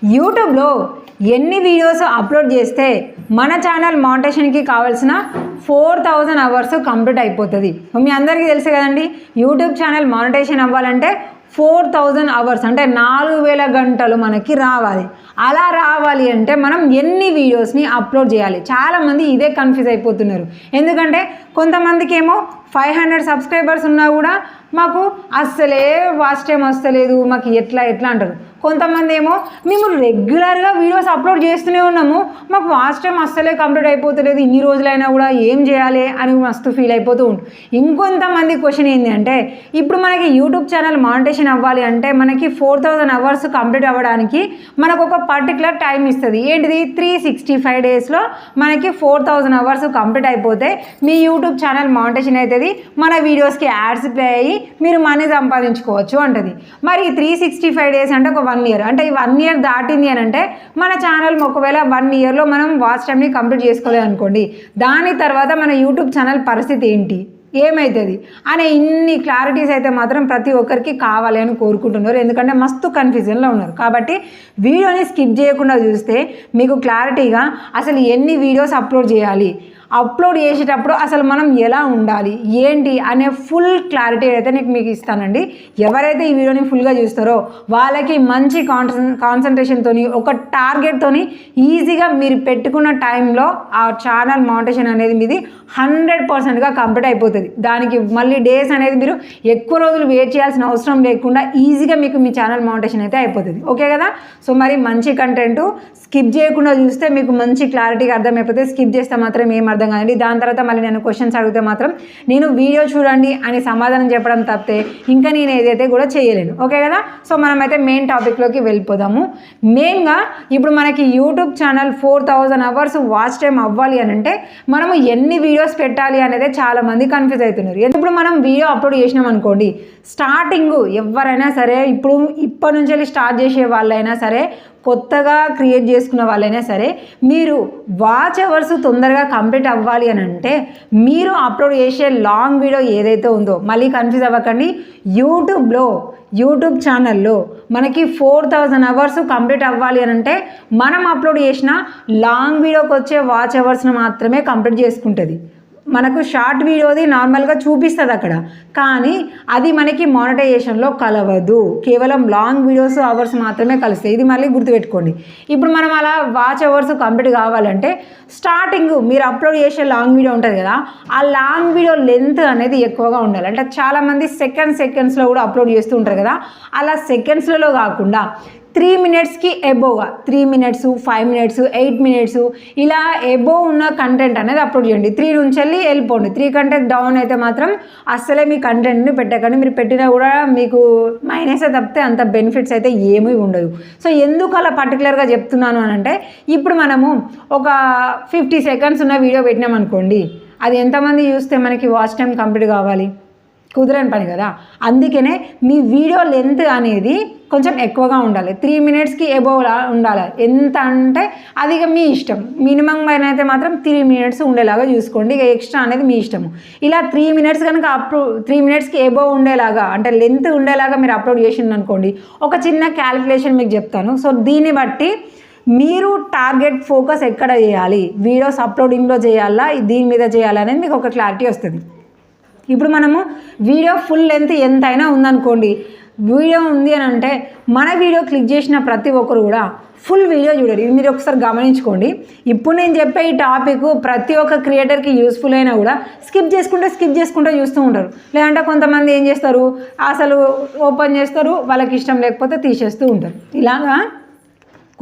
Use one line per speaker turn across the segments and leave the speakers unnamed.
యూట్యూబ్లో ఎన్ని videos upload చేస్తే మన ఛానల్ మానిటైజేషన్కి కావాల్సిన 4000 అవర్స్ కంప్లీట్ అయిపోతుంది. మీ అందరికీ తెలుసు కదండి, యూట్యూబ్ ఛానల్ మానిటైజేషన్ అవ్వాలంటే 4000 అవర్స్ అంటే 4000 గంటలు మనకి రావాలి. అలా రావాలి అంటే మనం ఎన్ని వీడియోస్ని అప్లోడ్ చేయాలి? చాలామంది ఇదే కన్ఫ్యూజ్ అయిపోతున్నారు. ఎందుకంటే కొంతమందికి ఏమో 500 సబ్స్క్రైబర్స్ ఉన్నా కూడా మాకు అస్సలే వాచ్ టైం వస్తలేదు, మాకు ఎట్లా అంటారు. కొంతమంది ఏమో మేము రెగ్యులర్గా వీడియోస్ అప్లోడ్ చేస్తూనే ఉన్నాము, మాకు వాచ్ టైం అస్సలే కంప్లీట్ అయిపోతలేదు, ఇన్ని రోజులైనా కూడా ఏం చేయాలి అని మస్తు ఫీల్ అయిపోతూ ఉంటుంది. ఇంకొంతమంది క్వశ్చన్ ఏంటి అంటే, ఇప్పుడు మనకి యూట్యూబ్ ఛానల్ మానిటైజేషన్ అవ్వాలి అంటే మనకి 4000 అవర్స్ కంప్లీట్ అవ్వడానికి మనకు ఒక పర్టికులర్ టైం ఇస్తుంది. ఏంటిది? 365 డేస్లో మనకి 4000 అవర్స్ కంప్లీట్ అయిపోతే మీ యూట్యూబ్ ఛానల్ మానిటైజేషన్ అవుతుంది, మన వీడియోస్కి యాడ్స్ ప్లే అయ్యి మీరు మనీ సంపాదించుకోవచ్చు అంటది. మరి 365 డేస్ అంటే ఒక 1 ఇయర్, అంటే ఈ 1 ఇయర్ దాటింది అని అంటే మన ఛానల్ ఒకవేళ 1 ఇయర్లో మనం వాచ్ టైంని కంప్లీట్ చేసుకోలేదు అనుకోండి, దాని తర్వాత మన యూట్యూబ్ ఛానల్ పరిస్థితి ఏంటి, ఏమవుతుంది అనే ఇన్ని క్లారిటీస్ అయితే మాత్రం ప్రతి ఒక్కరికి కావాలి అని కోరుకుంటున్నారు. ఎందుకంటే మస్తు కన్ఫ్యూజన్లో ఉన్నారు. కాబట్టి వీడియోని స్కిప్ చేయకుండా చూస్తే మీకు క్లారిటీగా అసలు ఎన్ని వీడియోస్ అప్లోడ్ చేయాలి, అప్లోడ్ చేసేటప్పుడు అసలు మనం ఎలా ఉండాలి ఏంటి అనే ఫుల్ క్లారిటీ అయితే మీకు ఇస్తానండి. ఎవరైతే ఈ వీడియోని ఫుల్గా చూస్తారో వాళ్ళకి మంచి కాన్సన్ట్రేషన్తో ఒక టార్గెట్తో ఈజీగా మీరు పెట్టుకున్న టైంలో ఆ ఛానల్ మానిటైజేషన్ అనేది మీది 100%గా కంప్లీట్ అయిపోతుంది. దానికి మళ్ళీ డేస్ అనేది మీరు ఎక్కువ రోజులు వెయిట్ చేయాల్సిన అవసరం లేకుండా ఈజీగా మీకు మీ ఛానల్ మానిటైజేషన్ అయితే అయిపోతుంది. ఓకే కదా? సో మరి మంచి కంటెంట్ స్కిప్ చేయకుండా చూస్తే మీకు మంచి క్లారిటీగా అర్థమైపోతే, స్కిప్ చేస్తే మాత్రం ఏం అర్థం కాదండి. దాని తర్వాత మళ్ళీ నేను క్వశ్చన్స్ అడిగితే మాత్రం నేను వీడియో చూడండి అని సమాధానం చెప్పడం తప్పితే ఇంకా నేను ఏదైతే కూడా చేయలేను. ఓకే కదా? సో మనమైతే మెయిన్ టాపిక్లోకి వెళ్ళిపోదాము. మెయిన్గా ఇప్పుడు మనకి YouTube channel 4000 hours watch time అవ్వాలి అని అంటే మనము ఎన్ని వీడియోస్ పెట్టాలి అనేది చాలామంది కన్ఫ్యూజ్ అవుతున్నారు. ఇప్పుడు మనం వీడియో అప్లోడ్ చేసినాం అనుకోండి, స్టార్టింగ్ ఎవరైనా సరే, ఇప్పటి నుంచి వెళ్ళి స్టార్ట్ చేసే వాళ్ళైనా సరే, కొత్తగా క్రియేట్ చేసుకున్న వాళ్ళైనా సరే, మీరు వాచ్ అవర్స్ తొందరగా కంప్లీట్ అవ్వాలి అని అంటే మీరు అప్లోడ్ చేసే లాంగ్ వీడియో ఏదైతే ఉందో, మళ్ళీ కన్ఫ్యూజ్ అవ్వకండి, యూట్యూబ్ ఛానల్లో మనకి 4000 అవర్స్ కంప్లీట్ అవ్వాలి అని అంటే మనం అప్లోడ్ చేసిన లాంగ్ వీడియోకి వచ్చే వాచ్ అవర్స్ని మాత్రమే కంప్లీట్ చేసుకుంటుంది. మనకు షార్ట్ వీడియోది నార్మల్గా చూపిస్తుంది అక్కడ, కానీ అది మనకి మానిటైజేషన్లో కలవదు. కేవలం లాంగ్ వీడియోస్ అవర్స్ మాత్రమే కలుస్తాయి. ఇది మళ్ళీ గుర్తుపెట్టుకోండి. ఇప్పుడు మనం అలా వాచ్ అవర్స్ కంప్లీట్ కావాలంటే స్టార్టింగ్ మీరు అప్లోడ్ చేసే లాంగ్ వీడియో ఉంటుంది కదా, ఆ లాంగ్ వీడియో లెంత్ అనేది ఎక్కువగా ఉండాలి. అంటే చాలామంది సెకండ్స్లో కూడా అప్లోడ్ చేస్తూ ఉంటారు కదా, అలా సెకండ్స్లలో కాకుండా 3 మినిట్స్కి ఎబోవ్గా 3 మినిట్స్, 5 మినిట్స్, 8 మినిట్స్ ఇలా ఎబోవ్ ఉన్న కంటెంట్ అనేది అప్లోడ్ చేయండి. 3 నుంచి వెళ్ళిపోండి. 3 కంటే డౌన్ అయితే మాత్రం అస్సలే మీ కంటెంట్ని పెట్టకండి. మీరు పెట్టినా కూడా మీకు మైనసే తప్పితే అంత బెనిఫిట్స్ అయితే ఏమీ ఉండదు. సో ఎందుకు అలా పర్టికులర్గా చెప్తున్నాను అని అంటే, ఇప్పుడు మనము ఒక 50 సెకండ్స్ ఉన్న వీడియో పెట్టినాం అనుకోండి, అది ఎంతమంది చూస్తే మనకి వాచ్ టైం కంప్లీట్ కావాలి? కుదరని పని కదా. అందుకనే మీ వీడియో లెంత్ అనేది కొంచెం ఎక్కువగా ఉండాలి. 3 మినిట్స్కి ఎబోవ్లా ఉండాలి. ఎంత అంటే అది ఇక మీ ఇష్టం. మినిమం పైన అయితే మాత్రం 3 మినిట్స్ ఉండేలాగా చూసుకోండి. ఇక ఎక్స్ట్రా అనేది మీ ఇష్టము. ఇలా 3 మినిట్స్ కనుక 3 మినిట్స్కి ఎబోవ్ ఉండేలాగా, అంటే లెంత్ ఉండేలాగా మీరు అప్లోడ్ చేసింది అనుకోండి, ఒక చిన్న క్యాలిక్యులేషన్ మీకు చెప్తాను. సో దీన్ని బట్టి మీరు టార్గెట్ ఫోకస్ ఎక్కడ చేయాలి, వీడియోస్ అప్లోడింగ్లో చేయాలా, దీని మీద చేయాలా అనేది మీకు ఒక క్లారిటీ వస్తుంది. ఇప్పుడు మనము వీడియో ఫుల్ లెంత్ ఎంతైనా ఉందనుకోండి, వీడియో ఉంది అని అంటే మన వీడియో క్లిక్ చేసిన ప్రతి ఒక్కరు కూడా ఫుల్ వీడియో చూడండి. ఇది మీరు ఒకసారి గమనించుకోండి. ఇప్పుడు నేను చెప్పే ఈ టాపిక్ ప్రతి ఒక్క క్రియేటర్కి యూస్ఫుల్ అయినా కూడా స్కిప్ చేసుకుంటూ చూస్తూ ఉంటారు. లేదంటే కొంతమంది ఏం చేస్తారు, అసలు ఓపెన్ చేస్తారు, వాళ్ళకి ఇష్టం లేకపోతే తీసేస్తూ ఉంటారు. ఇలాగా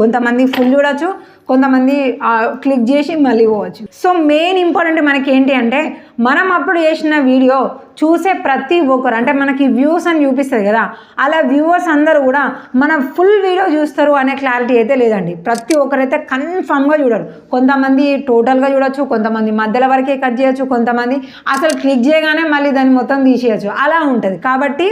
కొంతమంది ఫుల్ చూడొచ్చు, కొంతమంది క్లిక్ చేసి మళ్ళీ పోవచ్చు. సో మెయిన్ ఇంపార్టెంట్ మనకి ఏంటి అంటే, మనం అప్లోడ్ చేసిన వీడియో చూసే ప్రతి ఒక్కరు, అంటే మనకి వ్యూస్ అని చూపిస్తుంది కదా, అలా వ్యూవర్స్ అందరూ కూడా మన ఫుల్ వీడియో చూస్తారు అనే క్లారిటీ అయితే లేదండి. ప్రతి ఒక్కరైతే కన్ఫామ్గా చూడరు. కొంతమంది టోటల్గా చూడొచ్చు, కొంతమంది మధ్యలో వరకే కట్ చేయొచ్చు, కొంతమంది అసలు క్లిక్ చేయగానే మళ్ళీ దాన్ని మొత్తం తీసేయచ్చు. అలా ఉంటుంది. కాబట్టి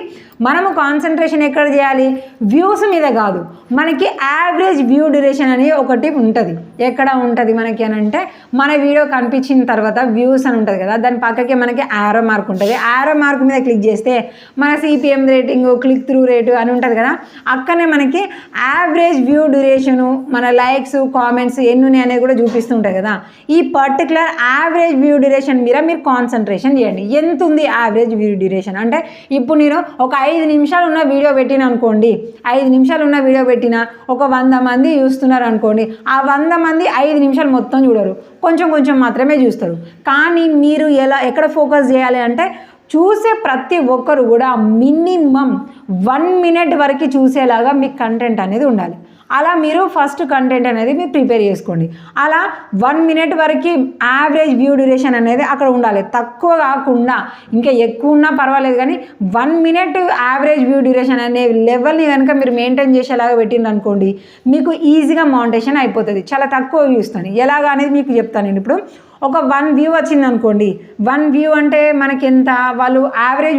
మనము కాన్సన్ట్రేషన్ ఎక్కడ చేయాలి? వ్యూస్ మీద కాదు, మనకి యావరేజ్ వ్యూ డ్యూరేషన్ అని ఒకటి ఉంటుంది. ఉంటుంది. ఎక్కడ ఉంటుంది మనకి అని అంటే మన వీడియో కనిపించిన తర్వాత వ్యూస్ అని ఉంటుంది కదా, దాని పక్కకే మనకి యారో మార్క్ ఉంటుంది. యారో మార్క్ మీద క్లిక్ చేస్తే మన CPM rating, click through rate అని ఉంటుంది కదా, అక్కడనే మనకి యావరేజ్ వ్యూ డ్యూరేషను, మన లైక్స్, కామెంట్స్ ఎన్ని ఉన్నాయి అనేది కూడా చూపిస్తుంటాయి కదా. ఈ పర్టికులర్ యావరేజ్ వ్యూ డ్యూరేషన్ మీద మీరు కాన్సన్ట్రేషన్ చేయండి. ఎంత ఉంది యావరేజ్ వ్యూ డ్యూరేషన్ అంటే, ఇప్పుడు నేను ఒక 5 నిమిషాలు ఉన్న వీడియో పెట్టిన అనుకోండి, 5 నిమిషాలు ఉన్న వీడియో పెట్టిన ఒక 100 మంది చూస్తున్నారు అనుకోండి, ఆ 100 మంది 5 నిమిషాలు మొత్తం చూడరు, కొంచెం కొంచెం మాత్రమే చూస్తారు. కానీ మీరు ఎక్కడ ఫోకస్ చేయాలి అంటే, చూసే ప్రతి ఒక్కరు కూడా మినిమం 1 మినిట్ వరకు చూసేలాగా మీకు కంటెంట్ అనేది ఉండాలి. అలా మీరు ఫస్ట్ కంటెంట్ అనేది మీరు ప్రిపేర్ చేసుకోండి. అలా 1 మినిట్ వరకు యావరేజ్ వ్యూ డ్యూరేషన్ అనేది అక్కడ ఉండాలి. తక్కువ కాకుండా ఇంకా ఎక్కువ ఉన్నా పర్వాలేదు, కానీ 1 మినిట్ యావరేజ్ వ్యూ డ్యూరేషన్ అనే లెవెల్ని కనుక మీరు మెయింటైన్ చేసేలాగా పెట్టింది అనుకోండి, మీకు ఈజీగా మానిటైజేషన్ అయిపోతుంది. చాలా తక్కువ వ్యూస్తోని ఎలాగా అనేది మీకు చెప్తాను నేను. ఇప్పుడు ఒక 1 వ్యూ వచ్చింది అనుకోండి, 1 వ్యూ అంటే మనకి ఎంత, వాళ్ళు యావరేజ్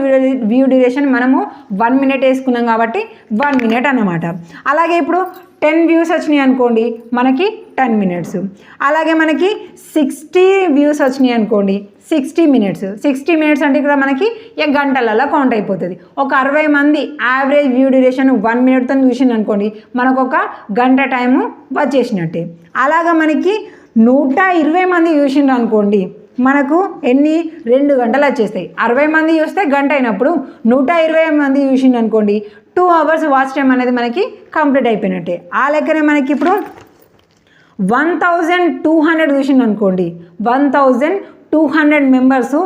వ్యూ డ్యూరేషన్ మనము 1 మినిట్ వేసుకున్నాం కాబట్టి 1 మినిట్ అన్నమాట. అలాగే ఇప్పుడు 10 వ్యూస్ వచ్చినాయి అనుకోండి, మనకి 10 మినిట్స్. అలాగే మనకి 60 వ్యూస్ వచ్చినాయి అనుకోండి, 60 మినిట్స్. 60 మినిట్స్ అంటే ఇక్కడ మనకి గంటలలో కౌంట్ అయిపోతుంది. ఒక 60 మంది యావరేజ్ వ్యూ డ్యూరేషన్ 1 మినిట్తో చూసింది అనుకోండి, మనకు ఒక గంట టైము వచ్చేసినట్టే. అలాగా మనకి 120 మంది చూసిండ్రు అనుకోండి, మనకు 2 గంటలు వచ్చేస్తాయి. 60 మంది చూస్తే గంట అయినప్పుడు 120 మంది చూసిండ్రు అనుకోండి, 2 అవర్స్ వాచ్ టైం అనేది మనకి కంప్లీట్ అయిపోయినట్టే. ఆ లెక్కనే మనకి ఇప్పుడు 1200 చూసిండ్రు అనుకోండి, 1200 members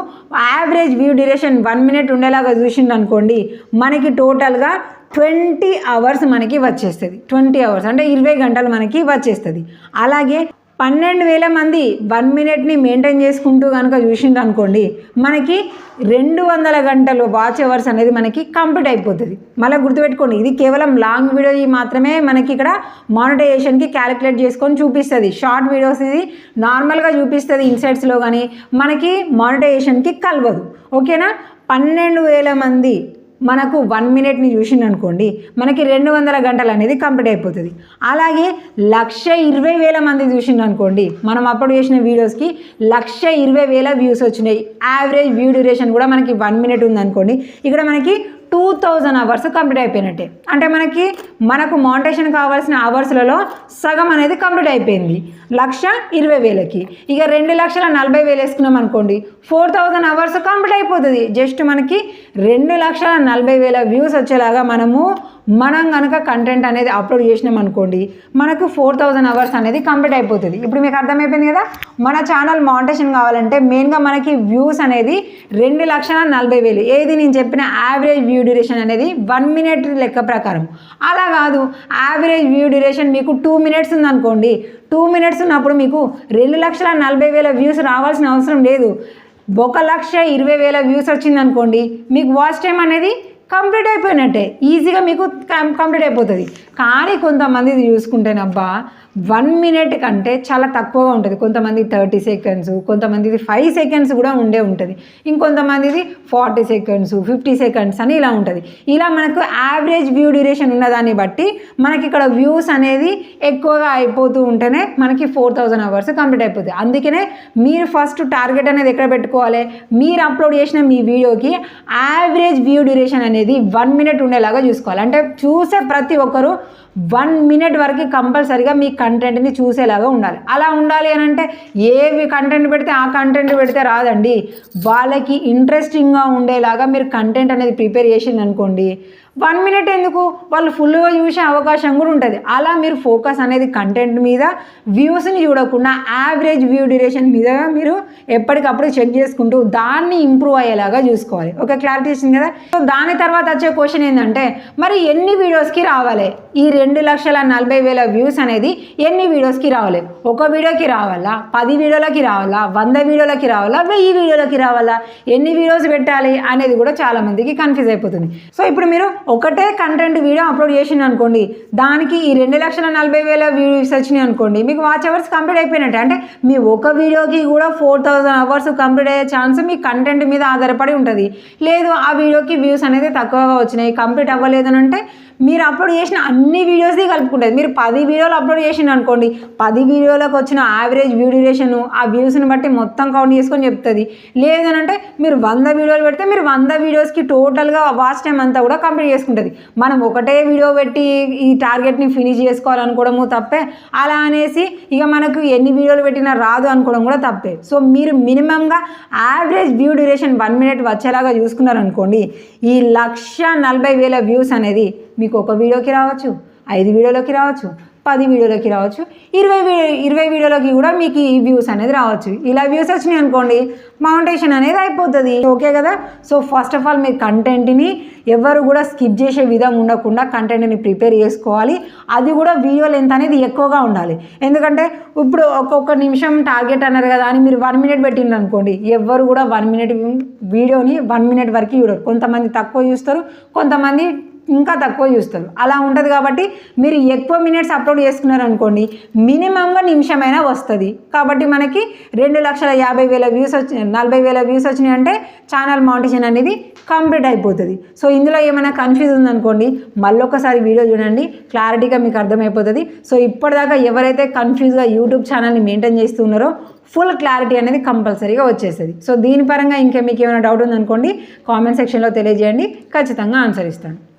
average view duration 1 minute ఉండేలాగా చూసిండ్రు అనుకోండి, మనకి టోటల్గా 20 అవర్స్ మనకి వచ్చేస్తుంది. 20 అవర్స్ అంటే 20 గంటలు మనకి వచ్చేస్తుంది. అలాగే 12,000 మంది 1 మినిట్ని మెయింటైన్ చేసుకుంటూ కనుక చూసిండ్రు అనుకోండి, మనకి 200 గంటలు వాచ్ అవర్స్ అనేది మనకి కంప్లీట్ అయిపోతుంది. మళ్ళీ గుర్తుపెట్టుకోండి, ఇది కేవలం లాంగ్ వీడియో మాత్రమే మనకి ఇక్కడ మానిటైజేషన్కి క్యాలిక్యులేట్ చేసుకొని చూపిస్తుంది. షార్ట్ వీడియోస్ ఇది నార్మల్గా చూపిస్తుంది ఇన్సైట్స్లో, కానీ మనకి మానిటైజేషన్కి కలవదు. ఓకేనా? 12,000 మంది మనకు 1 మినిట్ని చూసిండు అనుకోండి, మనకి 200 గంటలు అనేది కంప్లీట్ అయిపోతుంది. అలాగే 120,000 మంది చూసిండు అనుకోండి, మనం అప్లోడ్ చేసిన వీడియోస్కి 120,000 వ్యూస్ వచ్చినాయి. యావరేజ్ వ్యూ డ్యూరేషన్ కూడా మనకి 1 మినిట్ ఉందనుకోండి, ఇక్కడ మనకి 2000 అవర్స్ కంప్లీట్ అయిపోయినట్టే. అంటే మనకు మానిటైజేషన్ కావాల్సిన అవర్స్లలో సగం అనేది కంప్లీట్ అయిపోయింది 120,000కి. ఇక 2,40,000 వేసుకున్నాం అనుకోండి, 4000 అవర్స్ కంప్లీట్ అయిపోతుంది. జస్ట్ మనకి 2,40,000 వ్యూస్ వచ్చేలాగా మనం కనుక కంటెంట్ అనేది అప్లోడ్ చేసినాం అనుకోండి, మనకు 4000 అవర్స్ అనేది కంప్లీట్ అయిపోతుంది. ఇప్పుడు మీకు అర్థమైపోయింది కదా, మన ఛానల్ మానిటైజేషన్ కావాలంటే మెయిన్గా మనకి వ్యూస్ అనేది 2,40,000. ఏది నేను చెప్పిన యావరేజ్ వ్యూ డ్యూరేషన్ అనేది 1 మినిట్ లెక్క ప్రకారం. అలా కాదు, యావరేజ్ వ్యూ డ్యూరేషన్ మీకు 2 మినిట్స్ ఉందనుకోండి, 2 మినిట్స్ ఉన్నప్పుడు మీకు 2,40,000 వ్యూస్ రావాల్సిన అవసరం లేదు. 1,20,000 వ్యూస్ వచ్చిందనుకోండి, మీకు వాచ్ టైం అనేది కంప్లీట్ అయిపోయినట్టే, ఈజీగా మీకు కంప్లీట్ అయిపోతుంది. కానీ కొంతమంది చూసుకుంటేనబ్బా 1 మినిట్ కంటే చాలా తక్కువగా ఉంటుంది. కొంతమంది 30 సెకండ్స్, కొంతమందిది 5 సెకండ్స్ కూడా ఉంటుంది, ఇంకొంతమందిది 40 సెకండ్స్, 50 సెకండ్స్ అని ఇలా ఉంటుంది. ఇలా మనకు యావరేజ్ వ్యూ డ్యూరేషన్ ఉన్నదాన్ని బట్టి మనకి ఇక్కడ వ్యూస్ అనేది ఎక్కువగా అయిపోతూ ఉంటేనే మనకి 4000 అవర్స్ కంప్లీట్ అయిపోతుంది. అందుకనే మీరు ఫస్ట్ టార్గెట్ అనేది ఎక్కడ పెట్టుకోవాలి, మీరు అప్లోడ్ చేసిన మీ వీడియోకి యావరేజ్ వ్యూ డ్యూరేషన్ అనేది 1 మినిట్ ఉండేలాగా చూసుకోవాలి. అంటే చూసే ప్రతి ఒక్కరు 1 మినిట్ వరకు కంపల్సరీగా మీ కంటెంట్ని చూసేలాగా ఉండాలి. అలా ఉండాలి అని అంటే ఏవి కంటెంట్ పెడితే ఆ కంటెంట్ పెడితే రాదండి. వాళ్ళకి ఇంట్రెస్టింగ్గా ఉండేలాగా మీరు కంటెంట్ అనేది ప్రిపేర్ చేసింది అనుకోండి, 1 మినిట్ ఎందుకు, వాళ్ళు ఫుల్గా చూసే అవకాశం కూడా ఉంటుంది. అలా మీరు ఫోకస్ అనేది కంటెంట్ మీద, వ్యూస్ని చూడకుండా యావరేజ్ వ్యూ డ్యూరేషన్ మీద మీరు ఎప్పటికప్పుడు చెక్ చేసుకుంటూ దాన్ని ఇంప్రూవ్ అయ్యేలాగా చూసుకోవాలి. ఓకే, క్లారిటీ ఇచ్చింది కదా. సో దాని తర్వాత వచ్చే క్వశ్చన్ ఏంటంటే, మరి ఎన్ని వీడియోస్కి రావాలి ఈ 2,40,000 వ్యూస్ అనేది? ఎన్ని వీడియోస్కి రావాలి? ఒక వీడియోకి రావాలా, 10 వీడియోలకి రావాలా, 100 వీడియోలకి రావాలా, 1000 వీడియోలకి రావాలా, ఎన్ని వీడియోస్ పెట్టాలి అనేది కూడా చాలామందికి కన్ఫ్యూజ్ అయిపోతుంది. సో ఇప్పుడు మీరు ఒకటే కంటెంట్ వీడియో అప్లోడ్ చేసిండు అనుకోండి, దానికి ఈ 2,40,000 వ్యూస్ వచ్చినాయి అనుకోండి, మీకు వాచ్ అవర్స్ కంప్లీట్ అయిపోయినట్టే. అంటే మీ ఒక వీడియోకి కూడా 4,000 అవర్స్ కంప్లీట్ అయ్యే ఛాన్స్ మీ కంటెంట్ మీద ఆధారపడి ఉంటుంది. లేదు ఆ వీడియోకి వ్యూస్ అనేది తక్కువగా వచ్చినాయి, కంప్లీట్ అవ్వలేదు అని అంటే మీరు అప్లోడ్ చేసిన అన్ని వీడియోస్ది కలుపుకుంటుంది. మీరు 10 వీడియోలు అప్లోడ్ చేసిండు అనుకోండి, 10 వీడియోలకు వచ్చిన యావరేజ్ వ్యూ డ్యూరేషన్ ఆ వ్యూస్ని బట్టి మొత్తం కౌంట్ చేసుకొని చెప్తుంది. లేదనంటే మీరు 100 వీడియోలు పెడితే మీరు 100 వీడియోస్కి టోటల్గా వాచ్ టైం అంతా కూడా కంప్లీట్ చేసుకుంటుంది. మనం ఒకటే వీడియో పెట్టి ఈ టార్గెట్ని ఫినిష్ చేసుకోవాలనుకోవడము తప్పే. అలా అనేసి ఇక మనకు ఎన్ని వీడియోలు పెట్టినా రాదు అనుకోవడం కూడా తప్పే. సో మీరు మినిమంగా యావరేజ్ వ్యూ డ్యూరేషన్ 1 మినిట్ వచ్చేలాగా చూసుకున్నారనుకోండి, ఈ 1,40,000 వ్యూస్ అనేది మీకు ఒక వీడియోకి రావచ్చు, 5 వీడియోలోకి రావచ్చు, 10 వీడియోలోకి రావచ్చు, 20 వీడియోలోకి కూడా మీకు ఈ వ్యూస్ అనేది రావచ్చు. ఇలా వ్యూస్ వచ్చినాయి అనుకోండి, మౌంటేషన్ అనేది అయిపోతుంది. ఓకే కదా. సో ఫస్ట్ ఆఫ్ ఆల్ మీ కంటెంట్ని ఎవరు కూడా స్కిప్ చేసే విధంగా ఉండకుండా కంటెంట్ని ప్రిపేర్ చేసుకోవాలి. అది కూడా వీడియో లెంత్ అనేది ఎక్కువగా ఉండాలి. ఎందుకంటే ఇప్పుడు ఒక్కొక్క నిమిషం టార్గెట్ అన్నారు కదా అని మీరు 1 మినిట్ పెట్టిండ్రు అనుకోండి, ఎవరు కూడా 1 మినిట్ వీడియోని 1 మినిట్ వరకు చూడరు. కొంతమంది తక్కువ చూస్తారు, కొంతమంది ఇంకా తక్కువ చూస్తారు. అలా ఉంటుంది కాబట్టి మీరు ఎక్కువ మినిట్స్ అప్లోడ్ చేసుకున్నారనుకోండి, మినిమంగా నిమిషమైనా వస్తుంది. కాబట్టి మనకి 2,50,000 వ్యూస్ 40,000 వ్యూస్ వచ్చినాయి అంటే ఛానల్ మౌంటేషన్ అనేది కంప్లీట్ అయిపోతుంది. సో ఇందులో ఏమైనా కన్ఫ్యూజ్ ఉందనుకోండి, మళ్ళొకసారి వీడియో చూడండి, క్లారిటీగా మీకు అర్థమైపోతుంది. సో ఇప్పటిదాకా ఎవరైతే కన్ఫ్యూజ్గా యూట్యూబ్ ఛానల్ని మెయింటైన్ చేస్తున్నారో ఫుల్ క్లారిటీ అనేది కంపల్సరీగా వచ్చేస్తుంది. సో దీని పరంగా ఇంకా మీకు ఏమైనా డౌట్ ఉందనుకోండి, కామెంట్ సెక్షన్లో తెలియజేయండి, ఖచ్చితంగా ఆన్సర్ ఇస్తాను.